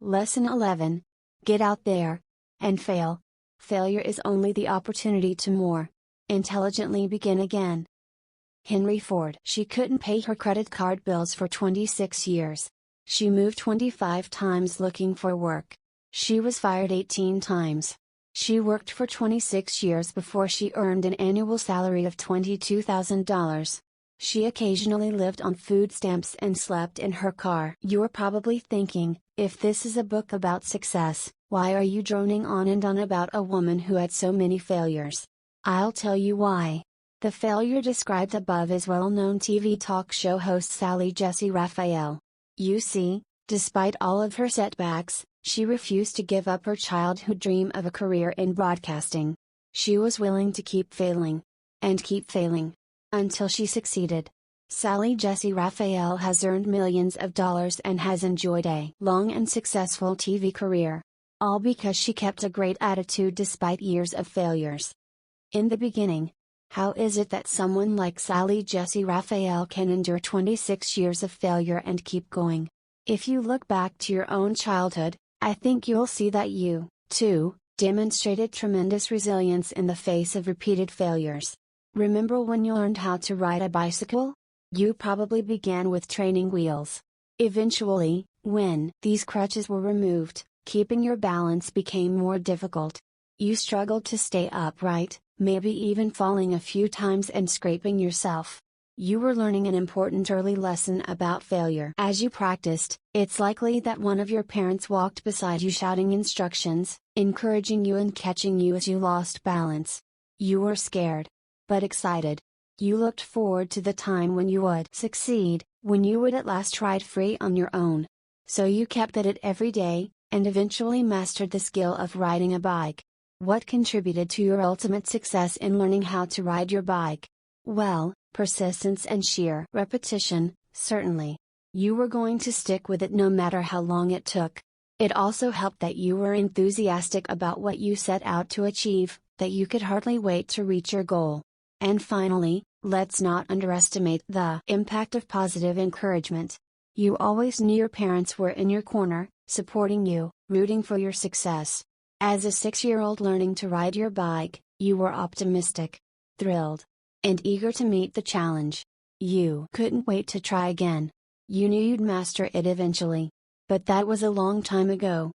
Lesson 11. Get out there and fail. Failure is only the opportunity to more intelligently begin again. Henry Ford. She couldn't pay her credit card bills for 26 years. She moved 25 times looking for work. She was fired 18 times. She worked for 26 years before she earned an annual salary of $22,000. She occasionally lived on food stamps and slept in her car. You're probably thinking, if this is a book about success, why are you droning on and on about a woman who had so many failures? I'll tell you why. The failure described above is well-known TV talk show host Sally Jessy Raphael. You see, despite all of her setbacks, she refused to give up her childhood dream of a career in broadcasting. She was willing to keep failing. And keep failing. Until she succeeded. Sally Jessy Raphael has earned millions of dollars and has enjoyed a long and successful TV career. All because she kept a great attitude despite years of failures. In the beginning, how is it that someone like Sally Jessy Raphael can endure 26 years of failure and keep going? If you look back to your own childhood, I think you'll see that you, too, demonstrated tremendous resilience in the face of repeated failures. Remember when you learned how to ride a bicycle? You probably began with training wheels. Eventually, when these crutches were removed, keeping your balance became more difficult. You struggled to stay upright, maybe even falling a few times and scraping yourself. You were learning an important early lesson about failure. As you practiced, it's likely that one of your parents walked beside you shouting instructions, encouraging you and catching you as you lost balance. You were scared, but excited. You looked forward to the time when you would succeed, when you would at last ride free on your own. So you kept at it every day, and eventually mastered the skill of riding a bike. What contributed to your ultimate success in learning how to ride your bike? Well, persistence and sheer repetition, certainly. You were going to stick with it no matter how long it took. It also helped that you were enthusiastic about what you set out to achieve, that you could hardly wait to reach your goal. And finally, let's not underestimate the impact of positive encouragement. You always knew your parents were in your corner, supporting you, rooting for your success. As a 6-year-old learning to ride your bike, you were optimistic, thrilled, and eager to meet the challenge. You couldn't wait to try again. You knew you'd master it eventually. But that was a long time ago.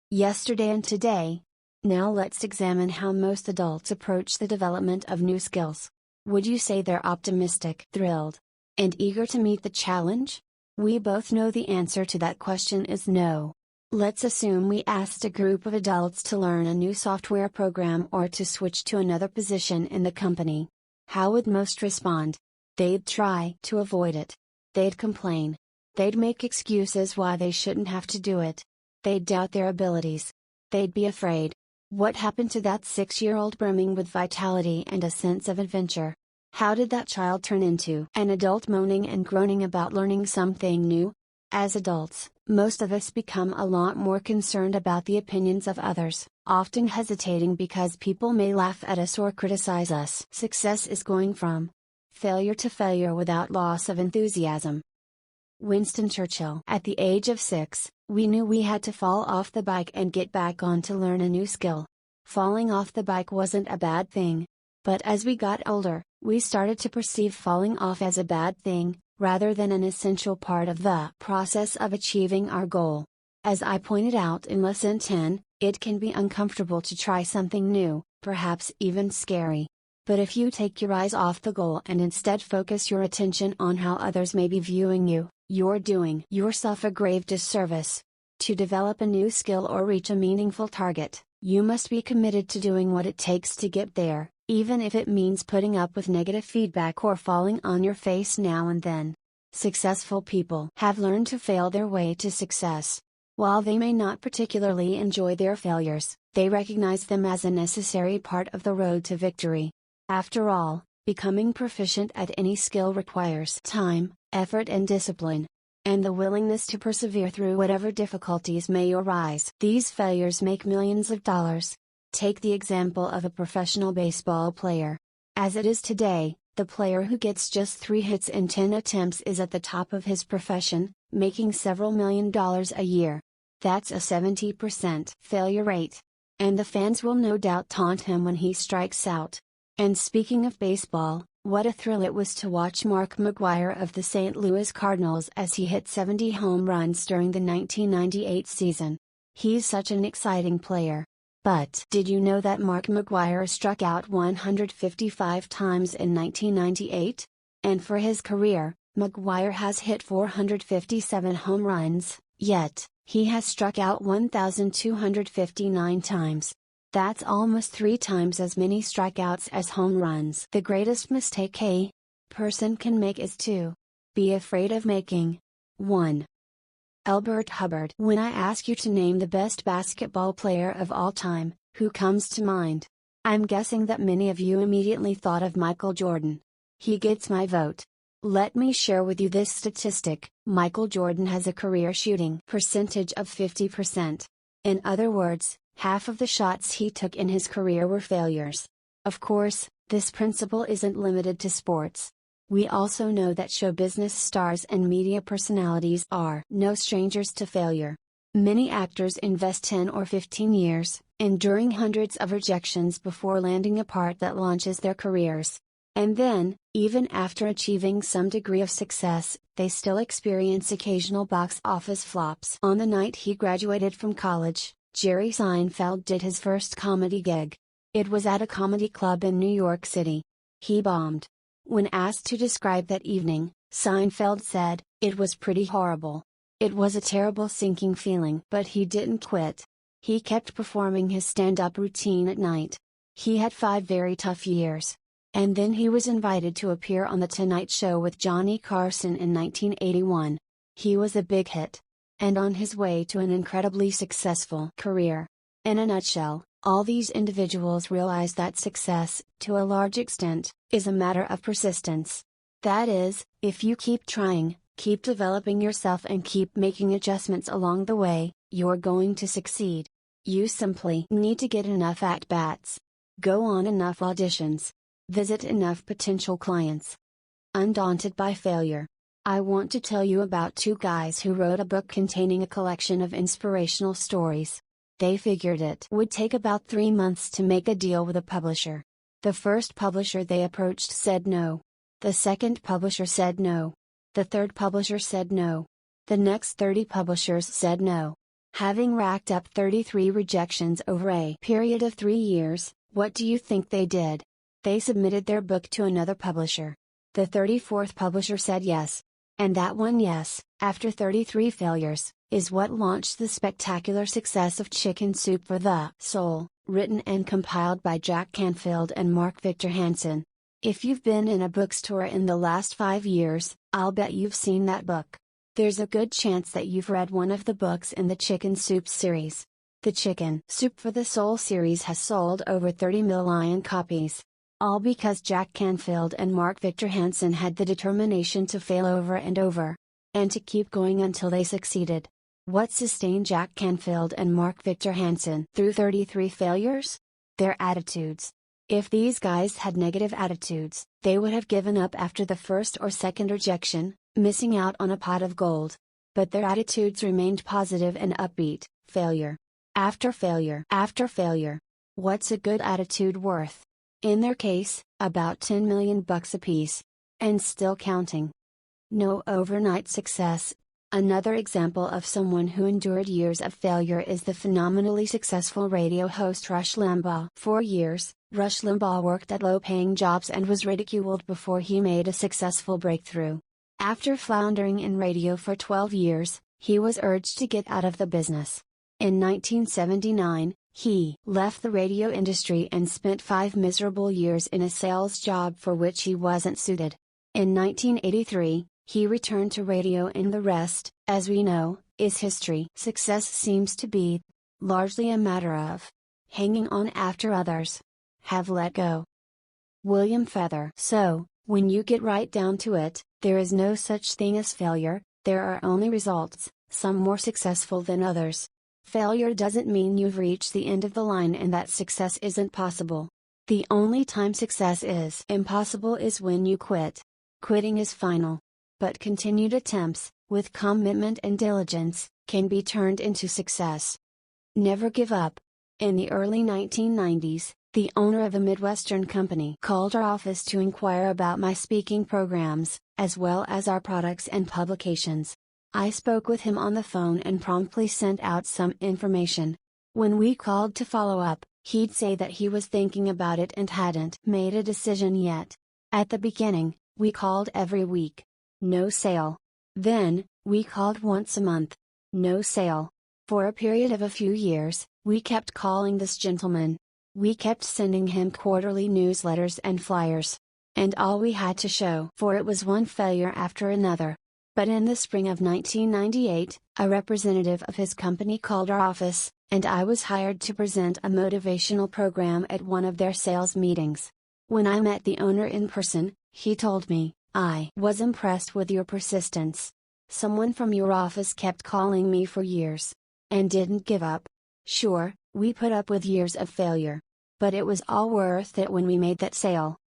Yesterday and today. Now let's examine how most adults approach the development of new skills. Would you say they're optimistic, thrilled, and eager to meet the challenge? We both know the answer to that question is no. Let's assume we asked a group of adults to learn a new software program or to switch to another position in the company. How would most respond? They'd try to avoid it. They'd complain. They'd make excuses why they shouldn't have to do it. They'd doubt their abilities. They'd be afraid. What happened to that 6-year-old brimming with vitality and a sense of adventure? How did that child turn into an adult moaning and groaning about learning something new? As adults, most of us become a lot more concerned about the opinions of others, often hesitating because people may laugh at us or criticize us. Success is going from failure to failure without loss of enthusiasm. Winston Churchill. At the age of 6, we knew we had to fall off the bike and get back on to learn a new skill. Falling off the bike wasn't a bad thing. But as we got older, we started to perceive falling off as a bad thing, rather than an essential part of the process of achieving our goal. As I pointed out in Lesson 10, it can be uncomfortable to try something new, perhaps even scary. But if you take your eyes off the goal and instead focus your attention on how others may be viewing you, you're doing yourself a grave disservice. To develop a new skill or reach a meaningful target, you must be committed to doing what it takes to get there, even if it means putting up with negative feedback or falling on your face now and then. Successful people have learned to fail their way to success. While they may not particularly enjoy their failures, they recognize them as a necessary part of the road to victory. After all, becoming proficient at any skill requires time, effort and discipline, and the willingness to persevere through whatever difficulties may arise. These failures make millions of dollars. Take the example of a professional baseball player. As it is today, the player who gets just 3 hits in 10 attempts is at the top of his profession, making several $1 million a year. That's a 70% failure rate. And the fans will no doubt taunt him when he strikes out. And speaking of baseball, what a thrill it was to watch Mark McGwire of the St. Louis Cardinals as he hit 70 home runs during the 1998 season. He's such an exciting player. But did you know that Mark McGwire struck out 155 times in 1998? And for his career, McGwire has hit 457 home runs, yet, he has struck out 1,259 times. That's almost 3 times as many strikeouts as home runs. The greatest mistake a person can make is to be afraid of making one. Elbert Hubbard. When I ask you to name the best basketball player of all time, who comes to mind? I'm guessing that many of you immediately thought of Michael Jordan. He gets my vote. Let me share with you this statistic: Michael Jordan has a career shooting percentage of 50%. In other words, half of the shots he took in his career were failures. Of course, this principle isn't limited to sports. We also know that show business stars and media personalities are no strangers to failure. Many actors invest 10 or 15 years, enduring hundreds of rejections before landing a part that launches their careers. And then, even after achieving some degree of success, they still experience occasional box office flops. On the night he graduated from college, Jerry Seinfeld did his first comedy gig. It was at a comedy club in New York City. He bombed. When asked to describe that evening, Seinfeld said, "It was pretty horrible. It was a terrible sinking feeling." But he didn't quit. He kept performing his stand-up routine at night. He had 5 very tough years. And then he was invited to appear on The Tonight Show with Johnny Carson in 1981. He was a big hit. And on his way to an incredibly successful career. In a nutshell, all these individuals realize that success, to a large extent, is a matter of persistence. That is, if you keep trying, keep developing yourself and keep making adjustments along the way, you're going to succeed. You simply need to get enough at-bats. Go on enough auditions. Visit enough potential clients. Undaunted by failure. I want to tell you about 2 guys who wrote a book containing a collection of inspirational stories. They figured it would take about 3 months to make a deal with a publisher. The first publisher they approached said no. The second publisher said no. The third publisher said no. The next 30 publishers said no. Having racked up 33 rejections over a period of 3 years, what do you think they did? They submitted their book to another publisher. The 34th publisher said yes. And that one yes, after 33 failures, is what launched the spectacular success of Chicken Soup for the Soul, written and compiled by Jack Canfield and Mark Victor Hansen. If you've been in a bookstore in the last 5 years, I'll bet you've seen that book. There's a good chance that you've read one of the books in the Chicken Soup series. The Chicken Soup for the Soul series has sold over 30 million copies. All because Jack Canfield and Mark Victor Hansen had the determination to fail over and over. And to keep going until they succeeded. What sustained Jack Canfield and Mark Victor Hansen through 33 failures? Their attitudes. If these guys had negative attitudes, they would have given up after the first or second rejection, missing out on a pot of gold. But their attitudes remained positive and upbeat, failure after failure after failure. What's a good attitude worth? In their case, about $10 million apiece. And still counting. No overnight success. Another example of someone who endured years of failure is the phenomenally successful radio host Rush Limbaugh. For years, Rush Limbaugh worked at low-paying jobs and was ridiculed before he made a successful breakthrough. After floundering in radio for 12 years, he was urged to get out of the business. In 1979, he left the radio industry and spent 5 miserable years in a sales job for which he wasn't suited. In 1983, he returned to radio and the rest, as we know, is history. Success seems to be largely a matter of hanging on after others have let go. William Feather. So, when you get right down to it, there is no such thing as failure, there are only results, some more successful than others. Failure doesn't mean you've reached the end of the line and that success isn't possible. The only time success is impossible is when you quit. Quitting is final. But continued attempts, with commitment and diligence, can be turned into success. Never give up. In the early 1990s, the owner of a Midwestern company called our office to inquire about my speaking programs, as well as our products and publications. I spoke with him on the phone and promptly sent out some information. When we called to follow up, he'd say that he was thinking about it and hadn't made a decision yet. At the beginning, we called every week. No sale. Then, we called once a month. No sale. For a period of a few years, we kept calling this gentleman. We kept sending him quarterly newsletters and flyers. And all we had to show for it was one failure after another. But in the spring of 1998, a representative of his company called our office, and I was hired to present a motivational program at one of their sales meetings. When I met the owner in person, he told me, "I was impressed with your persistence. Someone from your office kept calling me for years. And didn't give up. Sure, we put up with years of failure. But it was all worth it when we made that sale."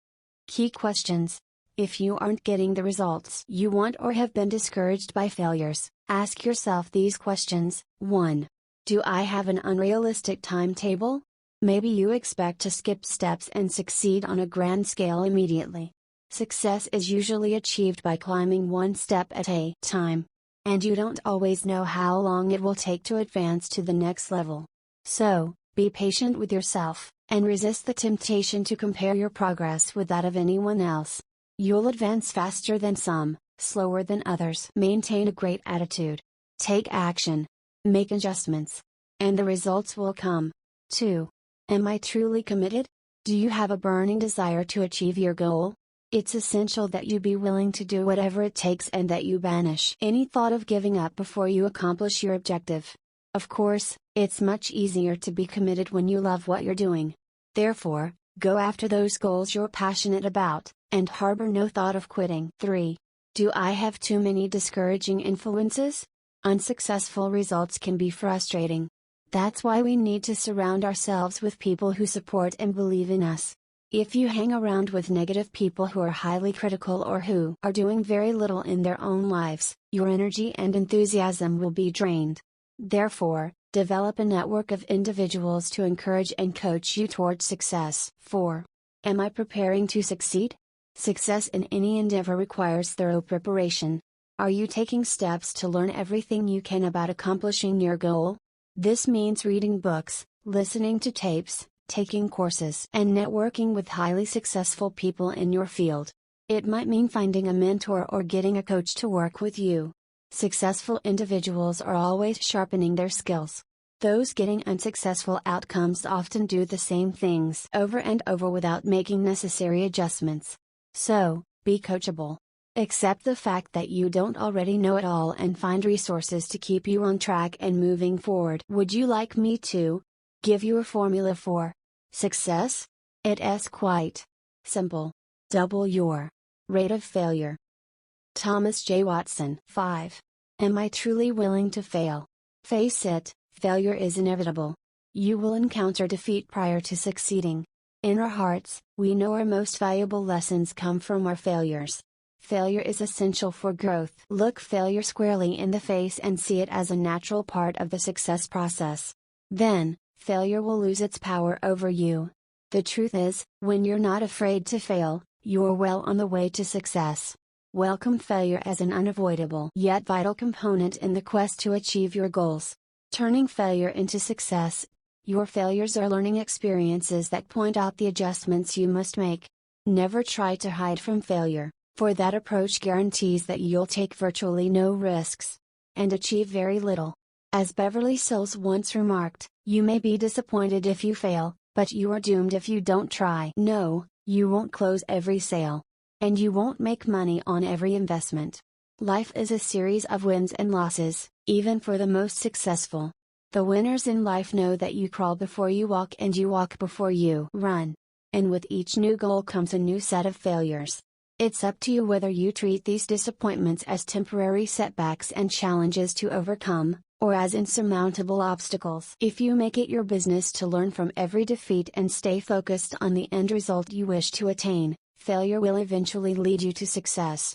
Key questions. If you aren't getting the results you want or have been discouraged by failures, ask yourself these questions. 1. Do I have an unrealistic timetable? Maybe you expect to skip steps and succeed on a grand scale immediately. Success is usually achieved by climbing one step at a time. And you don't always know how long it will take to advance to the next level. So, be patient with yourself, and resist the temptation to compare your progress with that of anyone else. You'll advance faster than some, slower than others. Maintain a great attitude. Take action. Make adjustments. And the results will come. 2. Am I truly committed? Do you have a burning desire to achieve your goal? It's essential that you be willing to do whatever it takes and that you banish any thought of giving up before you accomplish your objective. Of course, it's much easier to be committed when you love what you're doing. Therefore, go after those goals you're passionate about, and harbor no thought of quitting. 3. Do I have too many discouraging influences? Unsuccessful results can be frustrating. That's why we need to surround ourselves with people who support and believe in us. If you hang around with negative people who are highly critical or who are doing very little in their own lives, your energy and enthusiasm will be drained. Therefore, develop a network of individuals to encourage and coach you towards success. 4. Am I preparing to succeed? Success in any endeavor requires thorough preparation. Are you taking steps to learn everything you can about accomplishing your goal? This means reading books, listening to tapes, taking courses, and networking with highly successful people in your field. It might mean finding a mentor or getting a coach to work with you. Successful individuals are always sharpening their skills. Those getting unsuccessful outcomes often do the same things over and over without making necessary adjustments. So, be coachable. Accept the fact that you don't already know it all and find resources to keep you on track and moving forward. Would you like me to give you a formula for success? It's quite simple. Double your rate of failure. Thomas J. Watson. 5. Am I truly willing to fail? Face it, failure is inevitable. You will encounter defeat prior to succeeding. In our hearts, we know our most valuable lessons come from our failures. Failure is essential for growth. Look failure squarely in the face and see it as a natural part of the success process. Then, failure will lose its power over you. The truth is, when you're not afraid to fail, you're well on the way to success. Welcome failure as an unavoidable yet vital component in the quest to achieve your goals. Turning failure into success. Your failures are learning experiences that point out the adjustments you must make. Never try to hide from failure, for that approach guarantees that you'll take virtually no risks and achieve very little. As Beverly Sills once remarked, you may be disappointed if you fail, but you are doomed if you don't try. No, you won't close every sale. And you won't make money on every investment. Life is a series of wins and losses, even for the most successful. The winners in life know that you crawl before you walk and you walk before you run. And with each new goal comes a new set of failures. It's up to you whether you treat these disappointments as temporary setbacks and challenges to overcome, or as insurmountable obstacles. If you make it your business to learn from every defeat and stay focused on the end result you wish to attain, failure will eventually lead you to success.